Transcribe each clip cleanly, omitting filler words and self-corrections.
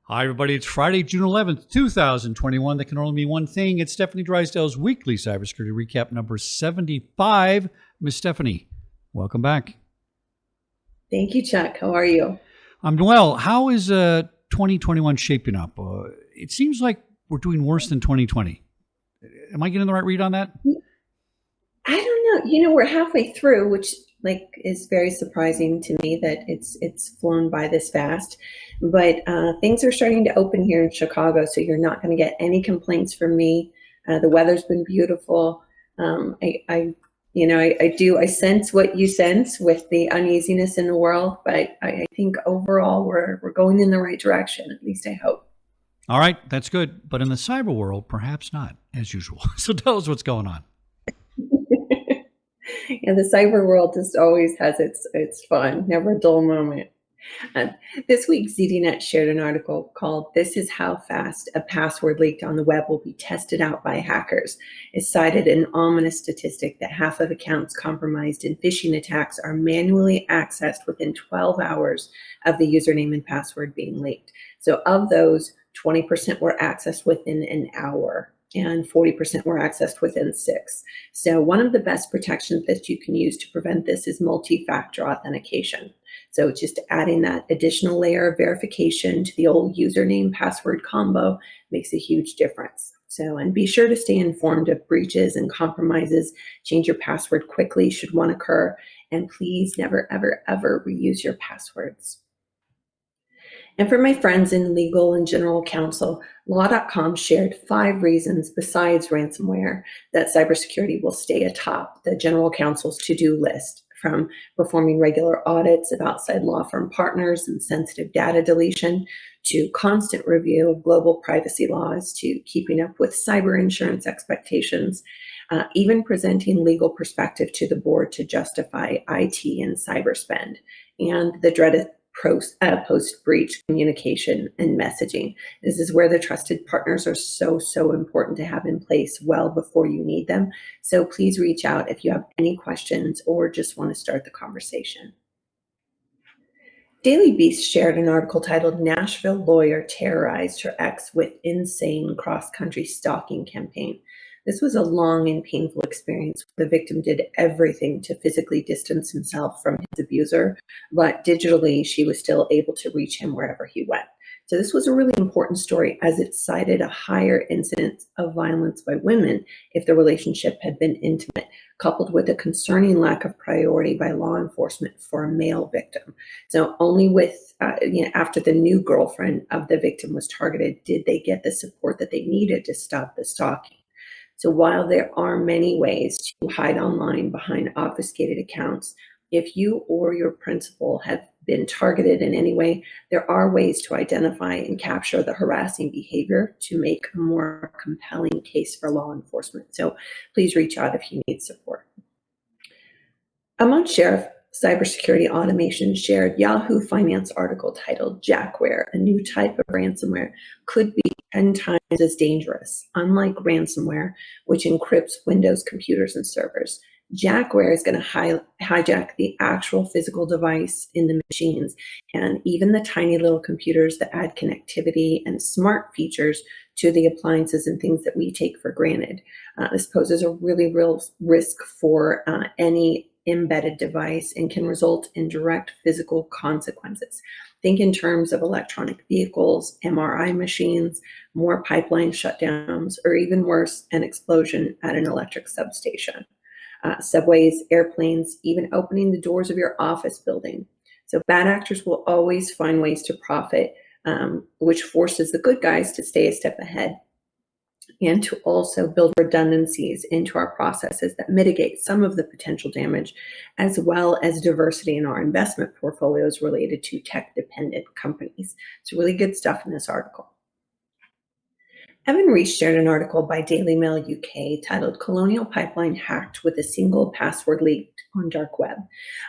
Hi, everybody. It's Friday, June 11th, 2021. That can only mean one thing. It's Stefanie Drysdale's weekly cybersecurity recap number 75. Miss Stefanie, welcome back. Thank you, Chuck. How are you? I'm well. How is 2021 shaping up? It seems like we're doing worse than 2020. Am I getting the right read on that? I don't know. We're halfway through, which is very surprising to me that it's flown by this fast. But things are starting to open here in Chicago, so you're not going to get any complaints from me. The weather's been beautiful. I sense what you sense with the uneasiness in the world, but I think overall we're going in the right direction. At least I hope. All right, that's good. But in the cyber world, perhaps not, as usual. So tell us what's going on. Yeah, the cyber world just always has its fun, never a dull moment. This week, ZDNet shared an article called "This is How Fast a Password Leaked on the Web Will Be Tested Out by Hackers." It cited an ominous statistic that half of accounts compromised in phishing attacks are manually accessed within 12 hours of the username and password being leaked. So of those, 20% were accessed within an hour, and 40% were accessed within 6. So one of the best protections that you can use to prevent this is multi-factor authentication. So just adding that additional layer of verification to the old username password combo makes a huge difference. So, and be sure to stay informed of breaches and compromises. Change your password quickly should one occur. And please never, ever, ever reuse your passwords. And for my friends in legal and general counsel, law.com shared 5 reasons besides ransomware that cybersecurity will stay atop the general counsel's to-do list, from performing regular audits of outside law firm partners and sensitive data deletion, to constant review of global privacy laws, to keeping up with cyber insurance expectations, even presenting legal perspective to the board to justify IT and cyber spend, and the dreaded post-breach communication and messaging. This is where the trusted partners are so important to have in place well before you need them. So please reach out if you have any questions or just want to start the conversation. Daily Beast shared an article titled "Nashville Lawyer Terrorized Her Ex with Insane Cross-Country Stalking Campaign." This was a long and painful experience. The victim did everything to physically distance himself from his abuser, but digitally she was still able to reach him wherever he went. So this was a really important story as it cited a higher incidence of violence by women if the relationship had been intimate, coupled with a concerning lack of priority by law enforcement for a male victim. So only after the new girlfriend of the victim was targeted did they get the support that they needed to stop the stalking. So while there are many ways to hide online behind obfuscated accounts, if you or your principal have been targeted in any way, there are ways to identify and capture the harassing behavior to make a more compelling case for law enforcement. So please reach out if you need support. Among Sheriff Cybersecurity Automation shared Yahoo Finance article titled "Jackware, a new type of ransomware, could be 10 times as dangerous. Unlike ransomware, which encrypts Windows computers and servers, Jackware is going to hijack the actual physical device in the machines, and even the tiny little computers that add connectivity and smart features to the appliances and things that we take for granted. This poses a really real risk for any embedded device and can result in direct physical consequences. Think in terms of electronic vehicles, MRI machines, more pipeline shutdowns, or even worse, an explosion at an electric substation. Subways, airplanes, even opening the doors of your office building. So bad actors will always find ways to profit, which forces the good guys to stay a step ahead and to also build redundancies into our processes that mitigate some of the potential damage, as well as diversity in our investment portfolios related to tech-dependent companies. It's really good stuff in this article. Evan Rees shared an article by Daily Mail UK titled "Colonial Pipeline Hacked with a Single Password Leaked on Dark Web."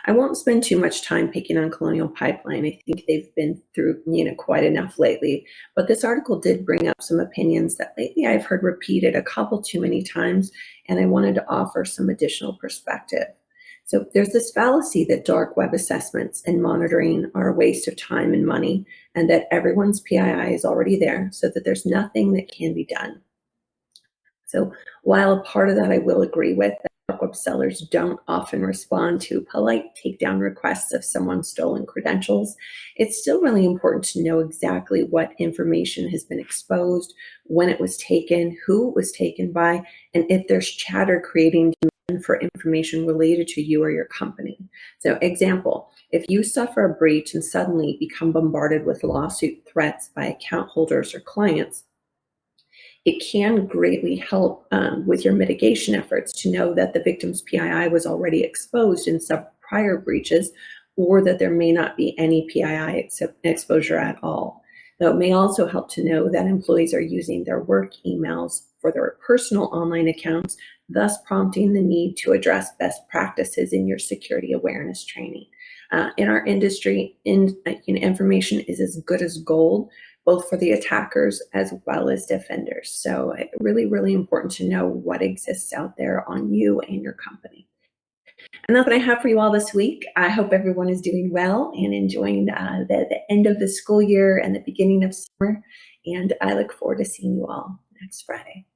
I won't spend too much time picking on Colonial Pipeline. I think they've been through quite enough lately. But this article did bring up some opinions that lately I've heard repeated a couple too many times, and I wanted to offer some additional perspective. So there's this fallacy that dark web assessments and monitoring are a waste of time and money, and that everyone's PII is already there, so that there's nothing that can be done. So while a part of that I will agree with, that dark web sellers don't often respond to polite takedown requests of someone's stolen credentials, it's still really important to know exactly what information has been exposed, when it was taken, who it was taken by, and if there's chatter creating demand for information related to you or your company. So example, if you suffer a breach and suddenly become bombarded with lawsuit threats by account holders or clients, it can greatly help with your mitigation efforts to know that the victim's PII was already exposed in some prior breaches, or that there may not be any PII exposure at all. Now, it may also help to know that employees are using their work emails for their personal online accounts, thus prompting the need to address best practices in your security awareness training. In our industry, information is as good as gold, both for the attackers as well as defenders. So really, really important to know what exists out there on you and your company. And that's what I have for you all this week. I hope everyone is doing well and enjoying the end of the school year and the beginning of summer. And I look forward to seeing you all next Friday.